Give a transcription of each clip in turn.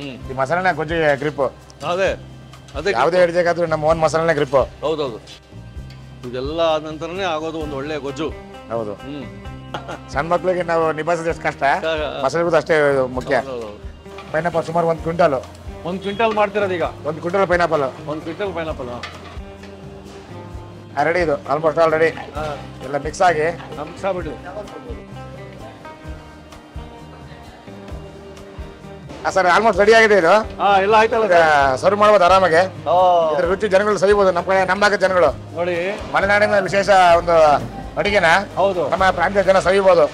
ಈ ಮಸಾಲೆನ ಗೊಜ್ಜಿಗೆ ಗ್ರಿಪ್. ಅದೇ ಅದೇ ಯಾವುದೇ ಅಡಿಗೆಗಾದ್ರೂ ನಮ್ಮ ಓನ್ ಮಸಾಲೆನೇ ಗ್ರಿಪ್. ಹೌದೌದು. ಇದೆಲ್ಲ ಆದ ನಂತರನೇ ಆಗೋದು ಒಂದು ಒಳ್ಳೆ ಗೊಜ್ಜು. ಹೌದು. ಸಣ್ಣ ಮಕ್ಳಿಗೆ ನಾವು ನಿಭಾಯಿಸೋದು ಎಷ್ಟು ಕಷ್ಟ, ಮಸಾಲೆಗೂ ಅಷ್ಟೇ ಮುಖ್ಯ. ಪೈನಾಪಲ್ ಸುಮಾರು 1 ಕ್ವಿಂಟಲ್. 1 ಕ್ವಿಂಟಲ್ ಮಾಡ್ತಿರೋದು ಈಗ. 1 quintal pineapple. 1 quintal pineapple ready. ಇದು ಆಲ್ಮೋಸ್ಟ್ ಆಲ್ ರೆಡಿ. ಎಲ್ಲ ಮಿಕ್ಸ್ ಆಗಿ ಮಿಕ್ಸ್ ಆಗ್ಬಿಟ್ಟು ಸರ್ ಆಲ್ಮೋಸ್ಟ್ ರೆಡಿ ಆಗಿದೆ. ಇದು ಎಲ್ಲ ಆಯ್ತಲ್ಲ, ಸರ್ವ್ ಮಾಡ್ಬೋದು ಆರಾಮಾಗಿ. ಇದ್ರ ರುಚಿ ಜನಗಳು ಸವಿಬಹುದು. ನಮ್ಮ ಕಡೆ ನಮ್ಮ ಭಾಗದ ಜನಗಳು ನೋಡಿ ಮಲೆನಾಡಿನ ವಿಶೇಷ ಒಂದು ಅಡಿಗೆನ ಹೌದು ನಮ್ಮ ಪ್ರಾಂತ್ಯದ ಜನ ಸವಿಬಹುದು.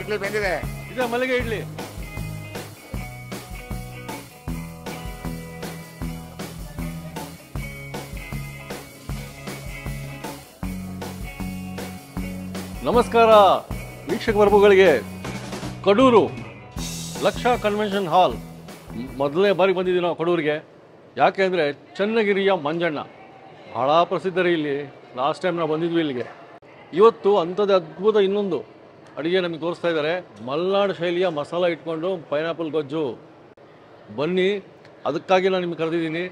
ಇಡ್ಲಿ ಬೆಂದಿದೆ. ಇದೆ ಮಲ್ಲಿಗೆ ಇಡ್ಲಿ. ನಮಸ್ಕಾರ ವೀಕ್ಷಕ ವರ್ಗಗಳಿಗೆ. ಕಡೂರು ಲಕ್ಷ ಕನ್ವೆನ್ಷನ್ ಹಾಲ್ ಮೊದಲನೇ ಬಾರಿ ಬಂದಿದ್ದೀವಿ ನಾವು ಕಡೂರಿಗೆ. ಯಾಕೆ ಅಂದರೆ ಚನ್ನಗಿರಿಯ ಮಂಜಣ್ಣ ಭಾಳ ಪ್ರಸಿದ್ಧ ರೀ ಇಲ್ಲಿ. ಲಾಸ್ಟ್ ಟೈಮ್ ನಾವು ಬಂದಿದ್ವಿ ಇಲ್ಲಿಗೆ. ಇವತ್ತು ಅಂಥದ್ದೇ ಅದ್ಭುತ ಇನ್ನೊಂದು ಅಡುಗೆ ನಮಗೆ ತೋರಿಸ್ತಾ ಇದ್ದಾರೆ. ಮಲೆನಾಡು ಶೈಲಿಯ ಮಸಾಲ ಇಟ್ಕೊಂಡು ಪೈನಾಪಲ್ ಗೊಜ್ಜು. ಬನ್ನಿ, ಅದಕ್ಕಾಗಿ ನಾನು ನಿಮಗೆ ಕರೆದಿದ್ದೀನಿ.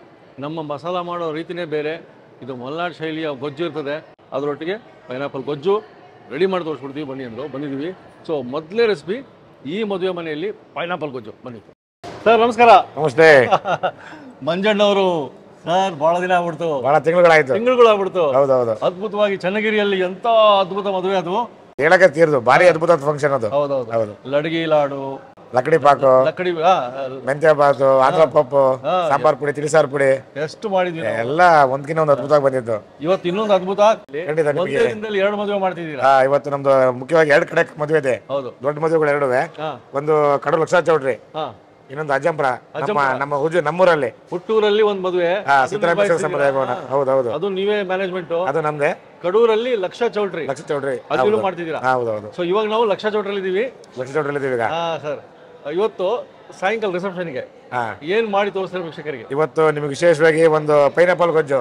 ನಮ್ಮ ಮಸಾಲ ಮಾಡೋ ರೀತಿಯೇ ಬೇರೆ. ಇದು ಮಲೆನಾಡು ಶೈಲಿಯ ಗೊಜ್ಜು ಇರ್ತದೆ, ಅದರೊಟ್ಟಿಗೆ ಪೈನಾಪಲ್ ಗೊಜ್ಜು ರೆಡಿ ಮಾಡಿ ತೋರಿಸ್ಬಿಡ್ತೀವಿ ಬನ್ನಿ ಅಂದರು. ಬಂದಿದ್ದೀವಿ. ಸೊ ಮೊದಲೇ ರೆಸಿಪಿ ಈ ಮದುವೆ ಮನೆಯಲ್ಲಿ ಪೈನಾಪಲ್ ಗೊಜ್ಜು. ಬನ್ನಿ ಸರ್. ನಮಸ್ಕಾರ. ನಮಸ್ತೆ. ಮಂಜಣ್ಣವರು ಸರ್, ಬಹಳ ದಿನ ಆಗ್ಬಿಡ್ತು, ಬಹಳ ತಿಂಗಳುಗಳಾಗ್ಬಿಡ್ತು. ಹೌದೌದು. ಅದ್ಭುತವಾಗಿ ಚನ್ನಗಿರಿಯಲ್ಲಿ ಎಂತ ಅದ್ಭುತ ಮದುವೆ ಅದು, ಹೇಳಕ್ಕೆ ತೀರ್ದು ಭಾರಿ ಅದ್ಭುತ ಫಂಕ್ಷನ್ ಅದು. ಹೌದೌದು. ಲಡಗಿ ಲಾಡು, ಲಕಡಿ ಪಾಕು, ಲಕಡಿ ಮೆಂತ್ಯ ಬಾತು, ಆಂಧ್ರ ಪಪ್ಪು, ಸಾಂಬಾರ್ ಪುಡಿ, ತಿಳಿಸಾರು ಪುಡಿ ಎಷ್ಟು ಮಾಡಿದ್ವಿ ಎಲ್ಲ ಒಂದ್ಕಿನ್ನ ಒಂದು ಅದ್ಭುತವಾಗಿ ಬಂದಿದ್ದು. ಇವತ್ತು ಇನ್ನೊಂದು ಅದ್ಭುತ. 2 ಮದುವೆ ಮಾಡ್ತಿದ್ದೀರಾ? ಇವತ್ತು ನಮ್ದು ಮುಖ್ಯವಾಗಿ 2 ಕಡೆ ಮದುವೆ ಇದೆ. ದೊಡ್ಡ ಮದುವೆಗಳು 2. ಒಂದು ಕಡೂರು ಲಕ್ಷ ಚೌಟ್ರಿ, ಇನ್ನೊಂದು ಅಜ್ಜಂಪುರ ನಮ್ಮ ನಮ್ಮೂರಲ್ಲಿ ಹುಟ್ಟೂರಲ್ಲಿ ಒಂದು ಮದುವೆ. ಸಿದ್ದರಾಮೇಶ್ವರ ಸಂಪ್ರದಾಯ ಭವನ. ಹೌದೌದು. ಅದು ನೀವೇ ಮ್ಯಾನೇಜ್ಮೆಂಟ್? ಅದು ನಮ್ದೇ. ಕಡೂರಲ್ಲಿ ಲಕ್ಷ ಚೌಟ್ರಿ ಅದು ಮಾಡ್ತಿದ್ದೀರಾ? ಹೌದೌದು. ಸೊ ಇವಾಗ ನಾವು ಲಕ್ಷ ಚೌಟ್ರಲ್ಲಿ ಇದೀವಿ. ಈಗ ಸರ್, ಇವತ್ತು ಸಾಯಂಕಾಲ ರಿಸೆಪ್ಷನ್ಗೆ ಏನ್ ಮಾಡಿ ತೋರಿಸ್ತಾರೆ ವೀಕ್ಷಕರಿಗೆ? ಇವತ್ತು ನಿಮಗೆ ವಿಶೇಷವಾಗಿ ಒಂದು ಪೈನಾಪಲ್ ಗೊಜ್ಜು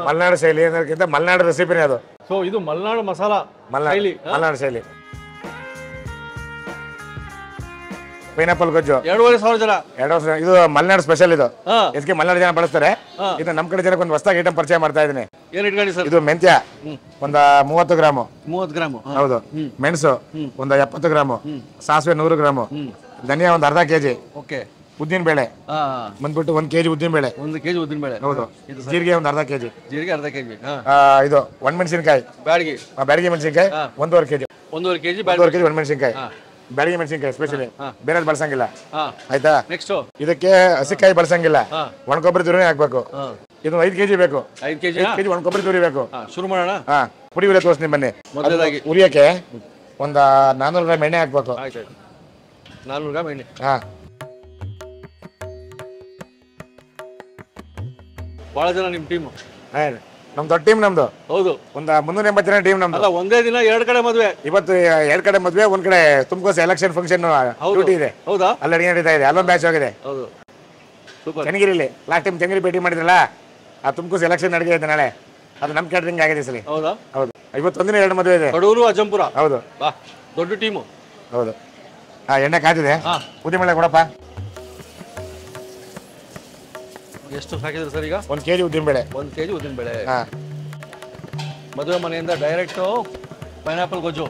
ಮಲೆನಾಡು ಶೈಲಿ ಅನ್ನೋದಕ್ಕಿಂತ ಮಲೆನಾಡು ರೆಸಿಪಿನೇ ಅದು. ಸೊ ಇದು ಮಲೆನಾಡು ಮಸಾಲ ಮಲೆನಾಡು ಶೈಲಿ ಪೈನಾಪಲ್ ಗೊಜ್ಜು. 2,500 ಜನ. ಇದು ಮಲೆನಾಡು ಸ್ಪೆಷಲ್. ಇದು ಇದಕ್ಕೆ ಮಲೆನಾಡು ಜನ ಬಳಸ್ತಾರೆ. ಇದು ನಮ್ಮ ಕಡೆ ಜನಕ್ಕೆ ಒಂದು ಹೊಸದಾಗಿ ಐಟಮ್ ಪರಿಚಯ ಮಾಡ್ತಾ ಇದೀನಿ. ಇದು ಮೆಂತ್ಯ ಒಂದು 30 ಗ್ರಾಮು. ಹೌದು. ಮೆಣಸು ಒಂದು 70 ಗ್ರಾಮು. ಸಾಸಿವೆ 100 ಗ್ರಾಮು. ಧನಿಯಾ ಒಂದು ಅರ್ಧ ಕೆಜಿ. ಉದ್ದಿನ ಬೇಳೆ ಬಂದ್ಬಿಟ್ಟು 1 ಕೆಜಿ ಉದ್ದಿನ ಬೇಳೆ. 1 ಕೆಜಿ ಉದ್ದಿನ ಬೇಳೆ. ಹೌದು. ಜೀರಿಗೆ ಒಂದು ಅರ್ಧ ಕೆಜಿ. ಇದು ಒಣಮೆಣಸಿನಕಾಯಿ, ಬ್ಯಾಡಗಿ ಮೆಣಸಿನಕಾಯಿ 1.5 ಕೆಜಿ. 1.5 ಕೆಜಿ ಒಣಮೆಣಸಿನಕಾಯಿ, ಬ್ಯಾಡಗಿ ಮೆಣಸಿನಕಾಯಿ ಸ್ಪೆಷಲಿ. ಬೇರೆ ಬಳಸಂಗಿಲ್ಲ. ಆಯ್ತಾ? ನೆಕ್ಸ್ಟ್ ಇದಕ್ಕೆ ಹಸಿಕಾಯಿ ಬಳಸಂಗಿಲ್ಲ. ಒಣಕೊಬ್ಬರಿ ತುರಿನೇ ಹಾಕ್ಬೇಕು. ಇದು 5 ಕೆಜಿ ಬೇಕು. 5 ಕೆಜಿ ಒಣಕೊಬ್ಬರಿ ತುರಿ ಬೇಕು. ಶುರು ಮಾಡೋಣ. ಪುಡಿ ಉರಿಯ ತೋರಿಸ್ತೀನಿ ಬನ್ನಿ. ಉರಿಯಕ್ಕೆ ಒಂದು 400 ಗ್ರಾಮ್ ಎಣ್ಣೆ ಹಾಕ್ಬೇಕು. 400 ಗ್ರಾಮ್ ಎಣ್ಣೆ. ಬಹಳ ಜನ ನಿಮ್ ಟೀಮ್? ನಮ್ ದೊಡ್ಡ ಟೀಮ್ ನಮ್ದು. ಹೌದು. ಒಂದು 380 ಜನ ಟೀಮ್ ನಮ್ದು. ಒಂದೇ ದಿನ 2 ಕಡೆ ಮದುವೆ. ಇವತ್ತು 2 ಕಡೆ ಮದುವೆ. ಒಂದ್ ಕಡೆ ತುಮಕೂರು ಎಲೆಕ್ಷನ್ ಫಂಕ್ಷನ್ ಡ್ಯೂಟಿ ಇದೆ. ಹೌದಾ? ಅಲ್ಲಿ ಅಡಿಗೆ ನಡೀತಾ ಇದೆ. ಅಲ್ಲೊಂದು ಬ್ಯಾಚ್ ಹೋಗಿದೆ. ಹೌದು. ಚನ್ನಗಿರಿಲಿ ಲಾಸ್ಟ್ ಟೈಮ್ ಚನ್ನಗಿರಿ ಭೇಟಿ ಮಾಡಿದ್ರಲ್ಲ, ಆ ತುಮಕೂರು ಎಲೆಕ್ಷನ್ ಅಡಿಗೆ ಇದೆ ನಾಳೆ. ಅದು ನಮ್ ಕ್ಯಾಟರಿಂಗ್ ಆಗಿದೆ ಸರಿ. ಹೌದಾ? ಹೌದು. ಇವತ್ತೊಂದಿನ 2 ಮದುವೆ ಇದೆ. ಕಡೂರು, ಅಜ್ಜಂಪುರ. ಹೌದು. ದೊಡ್ಡ ಟೀಮು. ಹೌದು. ಎಣ್ಣೆ ಕಾದಿದೆ. ಉದ್ದಿನ ಬೇಳೆ ಕೊಡಪ್ಪ. ಎಷ್ಟು ಹಾಕಿದ್ರು ಸರ್ ಈಗ? 1 ಕೆಜಿ ಉದ್ದಿನ ಬೇಳೆ. 1 ಕೆಜಿ ಉದ್ದಿನ ಬೇಳೆ. ಮದುವೆ ಮನೆಯಿಂದ ಡೈರೆಕ್ಟ್ ಪೈನಾಪಲ್ ಗೊಜ್ಜು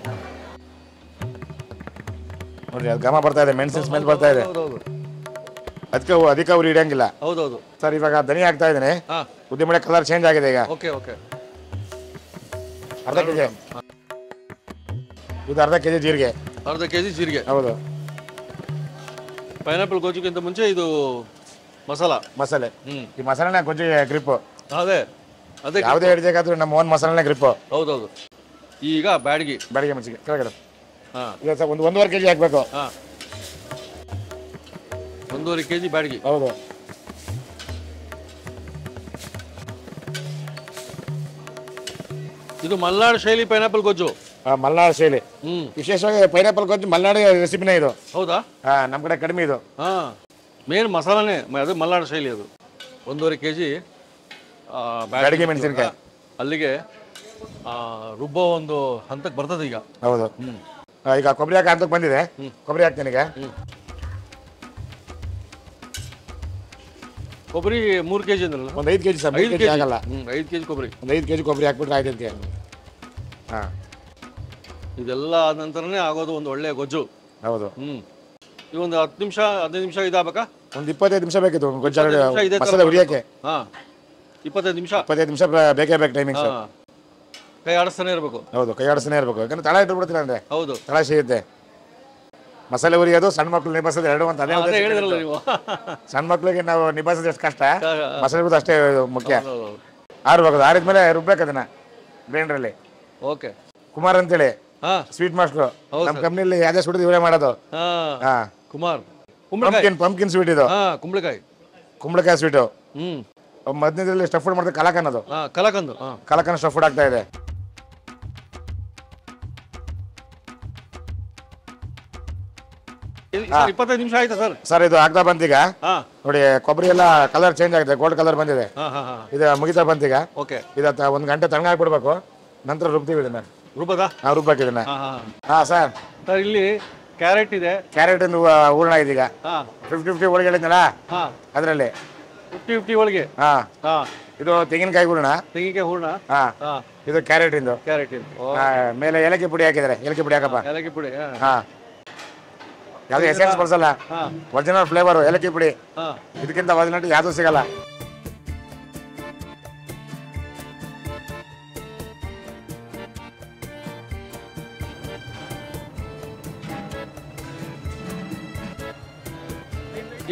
ನೋಡ್ರಿ. ಅದು ಘಮ ಬರ್ತಾ ಇದೆ, ಮೆಣಸಿನ ಸ್ಮೆಲ್ ಬರ್ತಾ ಇದೆ. ಅದಕ್ಕೆ ಅಧಿಕ ಉರಿ ಹಿಡಿಯಂಗಿಲ್ಲ. ಹೌದೌದು ಸರ್. ಇವಾಗ ಧನಿ ಹಾಕ್ತಾ ಇದ್ದೀನಿ. ಉದ್ದಿನ ಬೇಳೆ ಕಲರ್ ಚೇಂಜ್ ಆಗಿದೆ ಈಗ. ಅರ್ಧ ಕೆಜಿ. ಇದು ಅರ್ಧ ಕೆಜಿ ಜೀರಿಗೆ. ಅರ್ಧ ಕೆಜಿ ಜೀರಿಗೆ. ಹೌದು. ಪೈನಾಪಲ್ ಗೊಜ್ಜುಗಿಂತ ಮುಂಚೆ ಇದು ಮಸಾಲೆ. ಈ ಮಸಾಲೆನ ಗೊಜ್ಜಿಗೆ ಗ್ರಿಪ್. ಅದೇ ಯಾವುದೇ ಅಡಿಗೆಗಾದ್ರೂ ನಮ್ಮ ಓನ್ ಮಸಾಲೆನೇ ಗ್ರಿಪ್. ಹೌದೌದು. ಈಗ ಬ್ಯಾಡಗಿ ಮೆಣಸಿಗೆ ಕೆಳಗಡೆ 1.5 ಕೆಜಿ ಹಾಕ್ಬೇಕು. 1.5 kg ಬ್ಯಾಡಗಿ. ಹೌದು. ಇದು ಮಲ್ನಾಡ್ ಶೈಲಿ ಪೈನಾಪಲ್ ಗೊಜ್ಜು. ಮಲ್ನಾಡ್ ಶೈಲಿ. ವಿಶೇಷವಾಗಿ ಪೈನಾಪಲ್ ಗೊಜ್ಜು ಮಲ್ನಾಡು ರೆಸಿಪಿನೇ ಇದು. ಹೌದಾ? ನಮ್ಮ ಕಡೆ ಕಡಿಮೆ ಇದು. ಮೇನ್ ಮಸಾಲಾನೇ ಅದು ಮಲ್ನಾಡ್ ಶೈಲಿ. ಅದು 1.5 kg ಬ್ಯಾಡಗಿ ಮೆಣಸಿನಕಾಯಿ. ಅಲ್ಲಿಗೆ ರುಬ್ಬೋ ಒಂದು ಹಂತಕ್ಕೆ ಬರ್ತದೆ ಈಗ. ಹೌದು. ಈಗ ಕೊಬ್ಬರಿ ಹಾಕೋ ಹಂತಕ್ಕೆ ಬಂದಿದೆ. ಕೊಬ್ಬರಿ ಹಾಕ್ತೀನಿ ಈಗ. ಕೊಬ್ಬರಿ 3 kg ಅಂದ್ರಲ್ಲ? ಒಂದು 5 kg ಸರ್. 5 kg ಆಗಲ್ಲ. 5 kg ಕೊಬ್ಬರಿ. ಒಂದು 5 kg ಕೊಬ್ಬರಿ ಹಾಕ್ಬಿಟ್ರೆ ಆಯ್ತಂತೆ. ಇದೆಲ್ಲ ಆದ ನಂತರನೇ ಆಗೋದು ಒಂದು ಒಳ್ಳೆ ಗೊಜ್ಜು. ಹೌದು. ಈ ಒಂದು 10 ನಿಮಿಷ 15 ನಿಮಿಷ ಇದಾಗಬೇಕಾ? ಒಂದು 25 ನಿಮಿಷ ಬೇಕಿತ್ತು ಗೊಜ್ಜು ಮಸಾಲೆ ಹುರಿಯೋಕೆ. 25 ನಿಮಿಷ. 25 ನಿಮಿಷ ಬೇಕೇ ಬೇಕು ಟೈಮಿಂಗ್ಸ್. ಕೈ ಆಡಿಸ್ತಾನೆ ಇರಬೇಕು. ಹೌದು, ಕೈ ಆಡಿಸ್ತಾನೆ ಇರಬೇಕು. ಯಾಕಂದ್ರೆ ತಳ ಇಟ್ಬಿಡ್ತೀನಿ ಅಂದ್ರೆ. ಹೌದು, ತಳ ಸಿಗುತ್ತೆ. ಮಸಾಲೆ ಹುರಿಯೋದು, ಸಣ್ಣ ಮಕ್ಳು ನಿಭಾಯಿಸೋದು ಎರಡು ಅಂತ ಅದೇ ಹೇಳಿದ್ರಲ್ಲ ನೀವು. ಸಣ್ಣ ಮಕ್ಳಿಗೆ ನಾವು ನಿಭಾಯಿಸೋದು ಎಷ್ಟು ಕಷ್ಟ, ಮಸಾಲೆ ಹುರಿದು ಅಷ್ಟೇ ಮುಖ್ಯ. ಆರ್ಬೇಕು, ಆರಿದ್ಮೇಲೆ ರುಬ್ಬೇಕು ಅದನ್ನ ಗ್ರೈಂಡ್ರಲ್ಲಿ. ಓಕೆ. ಕುಮಾರ್ ಅಂತೇಳಿ ಸ್ವೀಟ್ ಮಾಸ್ಟ್ರು ನಮ್ಮ ಕಂಪ್ನಿಯಲ್ಲಿ ಯಾವ್ದೇ ಸ್ವೀಟ್ ಇವರೇ ಮಾಡೋದು. ಕುಮಾರ್ ಪಂಪ್ಕಿನ್ ಸ್ವೀಟ್ ಇದು. ಕುಂಬಳಕಾಯಿ ಸ್ವೀಟು. 15 ಸ್ಟಫ್ ಫುಡ್ ಮಾಡ್ತಾರೆ. ಕಲಾಕನ್ ಅದು. ಕಲಾಕನ್ ಸ್ಟಫ್ ಫುಡ್ ಆಗ್ತಾ ಇದೆ. ಸರ್ 25 ನಿಮಿಷ ಆಯ್ತಾ ಸರ್? ಸರ್ ಇದು ಆಗ್ತಾ ಬಂತೀಗ ನೋಡಿ, ಕೊಬ್ಬರಿ ಎಲ್ಲ ಕಲರ್ ಚೇಂಜ್ ಆಗಿದೆ, ಗೋಲ್ಡ್ ಕಲರ್ ಬಂದಿದೆ. ಇದು ಮುಗಿತಾ ಬಂತೀಗ. ಇದು 1 ಗಂಟೆ ತಣ್ಣಗೆ ಹಾಕ್ಬಿಡ್ಬೇಕು. ನಂತರ ರುಬ್ತೀವಿ ಇದನ್ನ. ರುಬ್ಬದಾ? ರುಬ್ಬಾಕಿ ಇದನ್ನ. ಸರ್ ಸರ್ ಇಲ್ಲಿ ಕ್ಯಾರೆಟ್ ಇದೆ. ಕ್ಯಾರೆಟ್ ಹೂರ್ಣ ಇದೀಗ 50-50 ಹೋಳಿಗೆ ಹೇಳಿದ್ನಲ್ಲ ಅದರಲ್ಲಿ 50-50 ಹೋಳಿಗೆ. ಇದು ತೆಂಗಿನಕಾಯಿ ಹೂರ್ಣ. ತೆಂಗಿನಕಾಯಿ ಹೂರ್ಣ. ಇದು ಕ್ಯಾರೆಟ್ ಇಂದು. ಮೇಲೆ ಏಲಕ್ಕಿ ಪುಡಿ ಹಾಕಿದ್ದಾರೆ. ಏಲಕ್ಕಿ ಪುಡಿ ಹಾಕಪ್ಪ. ಏಲಕ್ಕಿ ಪುಡಿ. ಯಾವ್ದು ಎಸೆನ್ಸ್ ಬಳಸಲ್ಲ, ಒರಿಜಿನಲ್ ಫ್ಲೇವರ್ ಏಲಕ್ಕಿ ಪುಡಿ. ಇದಕ್ಕಿಂತ ಒರಿಜಿನಲ್ ಯಾವ್ದು ಸಿಗಲ್ಲ.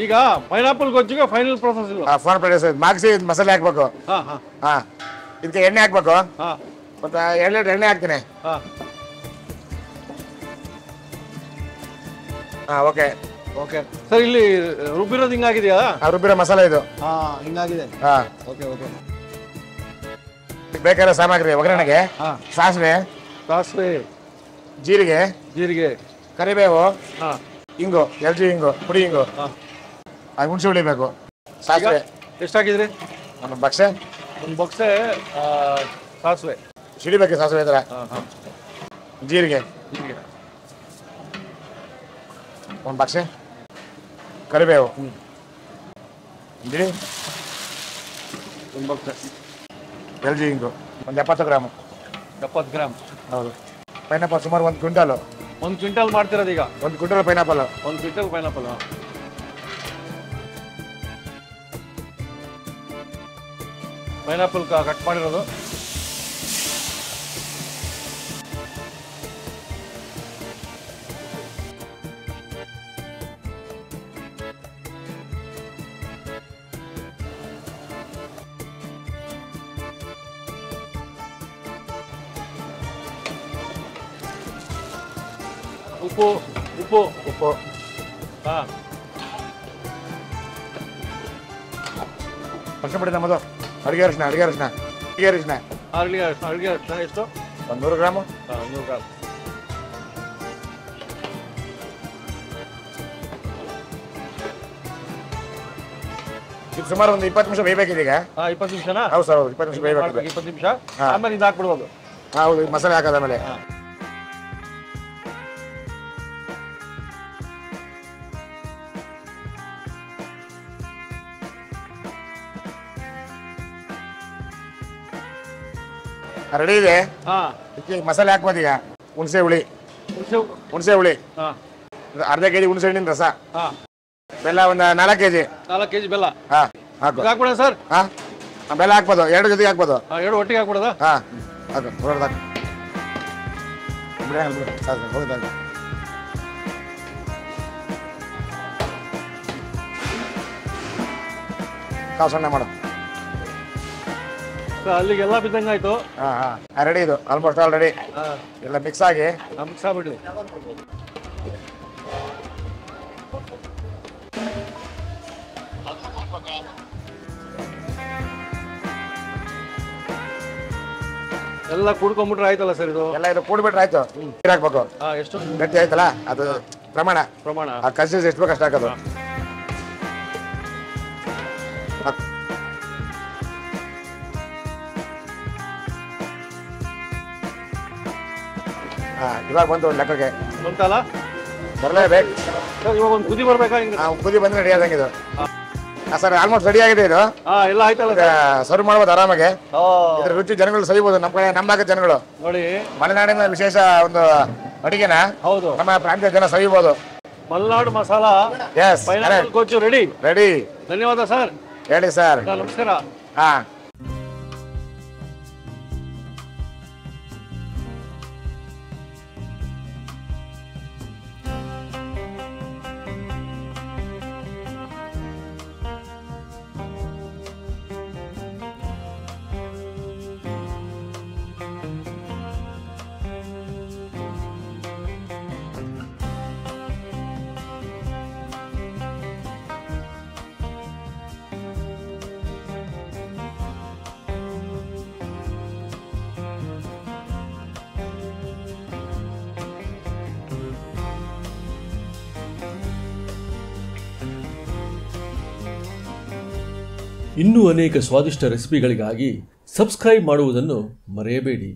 ಈಗ ಪೈನಾಪಲ್ ಗೊಜ್ಜಿಗೆ ಫೈನಲ್ ಪ್ರೊಸೆಸ್ ಇಲ್ಲ. ಫೋನ್ ಪ್ರೊಸೆಸ್ ಮಾಗಿಸಿ ಮಸಾಲೆ ಹಾಕ್ಬೇಕು. ಇದಕ್ಕೆ ಎಣ್ಣೆ ಹಾಕ್ಬೇಕು. ಮತ್ತೆ 2 ಲೀಟರ್ ಎಣ್ಣೆ ಹಾಕ್ತೀನಿ. Okay okay sir. ಇಲ್ಲಿ ರುಬ್ಬಿರೋದು ಹಿಂಗಾಗಿದೆಯಾ? ರುಬ್ಬಿರೋ ಮಸಾಲೆ ಇದು ಹಿಂಗಾಗಿದೆ. Okay okay. ಬೇಕಾದ ಸಾಮಗ್ರಿ: ಒಗ್ಗರಣೆಗೆ ಸಾಸಿವೆ, ಜೀರಿಗೆ, ಕರಿಬೇವು, ಹಿಂಗು, ಎಲ್ಜಿ ಹಿಂಗು, ಪುಡಿ ಹಿಂಗು, ಹುಣಸೆ ಹುಳಿ ಬೇಕು. ಸಾಸಿವೆ ಎಷ್ಟು ಹಾಕಿದ್ರಿ? ಒಂದು ಬಕ್ಸೆ. ಸಾಸಿವೆ ಸಿಡಿಬೇಕು. ಸಾಸಿವೆ ಈ ಥರ. ಜೀರಿಗೆ ಒಂದು ಬಕ್ಸೆ, ಕರಿಬೇವು ಒಂದು ಬಕ್ಸೆ, ಎಲ್ಜಿ ಹಿಂಗು ಒಂದು 70 ಗ್ರಾಮು. 70 ಗ್ರಾಮ್. ಹೌದು. ಪೈನಾಪಲ್ ಸುಮಾರು 1 ಕ್ವಿಂಟಲ್. 1 ಕ್ವಿಂಟಲ್ ಮಾಡ್ತಿರೋದು ಈಗ? 1 quintal pineapple. 1 quintal pineapple. Pineapple cut ಮಾಡಿರೋದು. ಉಪ್ಪು. ಅರ್ಶಿನ ಪುಡಿ ನಮ್ಮದು. ಅಡುಗೆ ಅರಿಶಿನ ಎಷ್ಟು? 100 ಗ್ರಾಮು. 100 ಗ್ರಾಮ್. ಇದು ಸುಮಾರು ಒಂದು 20 ನಿಮಿಷ ಬೇಯಬೇಕಿದೆ ಈಗ. 20 ನಿಮಿಷನಾ? ಹೌದು ಸರ್, 20 ನಿಮಿಷ ಬೇಯಬೇಕು. 20 ನಿಮಿಷ ಆಮೇಲೆ ಇದು ಹಾಕ್ಬಿಡ್ಬೋದು. ಹೌದು, ಮಸಾಲೆ ಹಾಕೋದ ಮೇಲೆ. ರೆಡಿ ಇದೆ. ಮಸಾಲೆ ಹಾಕ್ಬೋದು ಈಗ. ಹುಣಸೆ ಹುಳಿ, ಅರ್ಧ kg ಹುಣಸೆ ಹಣ್ಣಿನ ರಸ, ಬೆಲ್ಲ ಒಂದು 4 kg. 4 kg ಬೆಲ್ಲ ಹಾಕ್ಬಿಡ ಸರ್. ಬೆಲ್ಲ ಹಾಕ್ಬೋದು, 2 ಜೊತೆಗೆ ಹಾಕ್ಬೋದು. 2 ಒಟ್ಟಿಗೆ ಹಾಕ್ಬಿಡೋದಾ? ಕಾವು ಸಣ್ಣ ಮಾಡು. ಅಲ್ಲಿಗೆಲ್ಲ ಬಿದ್ದಂಗಾಯ್ತು. ರೆಡಿ. ಇದು ಆಲ್ಮೋಸ್ಟ್ ಆಲ್ ರೆಡಿ. ಎಲ್ಲ ಮಿಕ್ಸ್ ಆಗಿ ಮಿಕ್ಸ್ ಆಗ್ಬಿಡ್ಲಿ. ಎಲ್ಲ ಕುಡ್ಕೊಂಡ್ಬಿಟ್ರೆ ಆಯ್ತಲ್ಲ ಸರ್ ಇದು? ಎಲ್ಲ ಇದು ಕೂಡ್ಬಿಟ್ರೆ ಆಯ್ತು. ನೀರು ಹಾಕ್ಬೇಕು. ಎಷ್ಟು ಗಟ್ಟಿ ಆಯ್ತಲ್ಲ ಅದು ಪ್ರಮಾಣ. ಆ ಕನ್ಸಿಸ್ಟೆನ್ಸಿ ಎಷ್ಟು ಬೇಕು ಅಷ್ಟು ಹಾಕೋದು. ಇವಾಗ ಬಂತು ಲೆಕ್ಕಕ್ಕೆ ಬಂತಲ್ಲ, ಬರಲೇಬೇಕು. ಇವಾಗ ಒಂದು ಕುದಿ ಬರ್ಬೇಕಾ? ಹಿಂಗೆ ಕುದಿ ಬಂದ್ರೆ ರೆಡಿ ಆದಂಗೆ ಇದು. ಸರ್ ಆಲ್ಮೋಸ್ಟ್ ರೆಡಿ ಆಗಿದೆ ಇದು. ಎಲ್ಲ ಆಯ್ತಲ್ಲ, ಸರ್ವ್ ಮಾಡ್ಬೋದು ಆರಾಮಾಗಿ. ಇದ್ರ ರುಚಿ ಜನಗಳು ಸವಿಬಹುದು. ನಮ್ಮ ಕಡೆ ನಮ್ಮ ಭಾಗದ ಜನಗಳು ನೋಡಿ, ಮಲೆನಾಡಿನ ವಿಶೇಷ ಒಂದು ಅಡಿಗೆನ ಹೌದು ನಮ್ಮ ಪ್ರಾಂತ್ಯದ ಜನ ಸವಿಬಹುದು. ಮಲೆನಾಡು ಮಸಾಲ ಪೈನಾಪಲ್ ಗೊಜ್ಜು ರೆಡಿ. ಧನ್ಯವಾದ ಸರ್. ಹೇಳಿ ಸರ್. ನಮಸ್ಕಾರ. ಹಾ, ಇನ್ನೂ ಅನೇಕ ಸ್ವಾದಿಷ್ಟ ರೆಸಿಪಿಗಳಿಗಾಗಿ ಸಬ್ಸ್ಕ್ರೈಬ್ ಮಾಡುವುದನ್ನು ಮರೆಯಬೇಡಿ.